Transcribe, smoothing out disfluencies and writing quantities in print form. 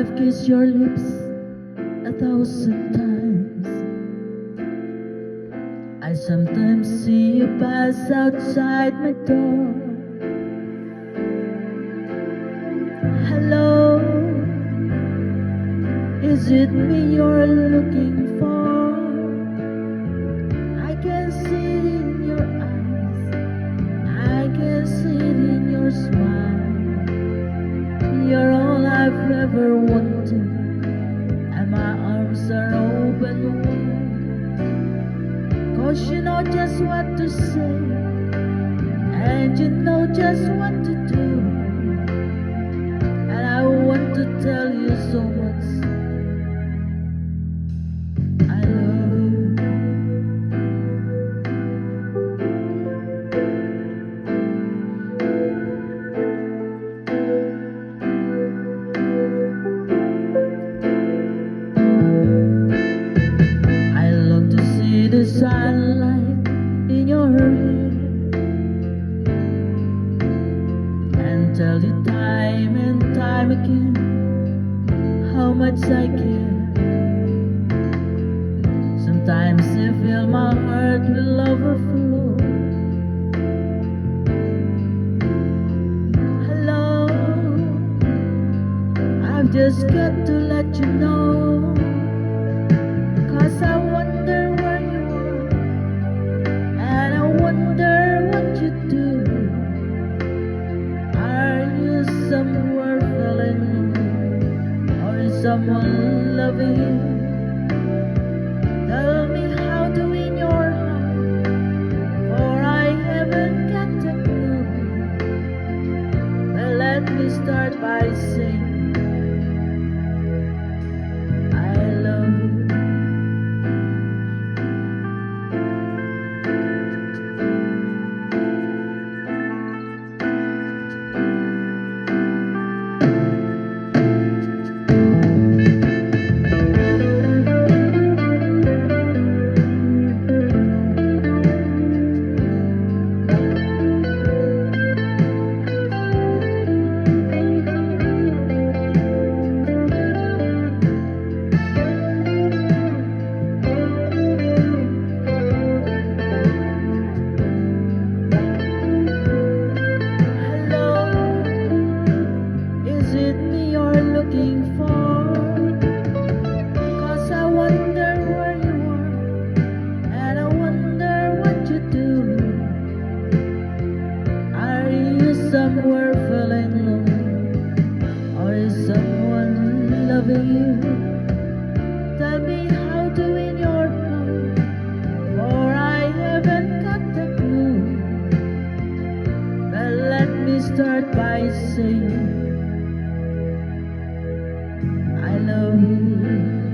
I've kissed your lips 1,000 times. I sometimes see you pass outside my door. Hello, is it me you're looking for? I can see it in your eyes, I can see it in your smile. You're all I've ever wanted, and my arms are open wide. 'Cause you know just what to say, and you know just what to do. And I want to tell you so much, I love you. I long to see the sunlight in your hair, and tell you time and time again how much I care. Sometimes I feel my heart will overflow. Hello, I've just got to let you know, 'cause I wonder where you are, and I wonder what you do. Are you somewhere feeling lonely, or is someone loving you? Tell me how to win your heart, for I haven't got a clue. Well, let me start by saying I love you. Looking for, 'cause I wonder where you are, and I wonder what you do. Are you somewhere feeling lonely, or is someone loving you? Tell me how to win your heart, for I haven't got a clue. But let me start by saying I love you.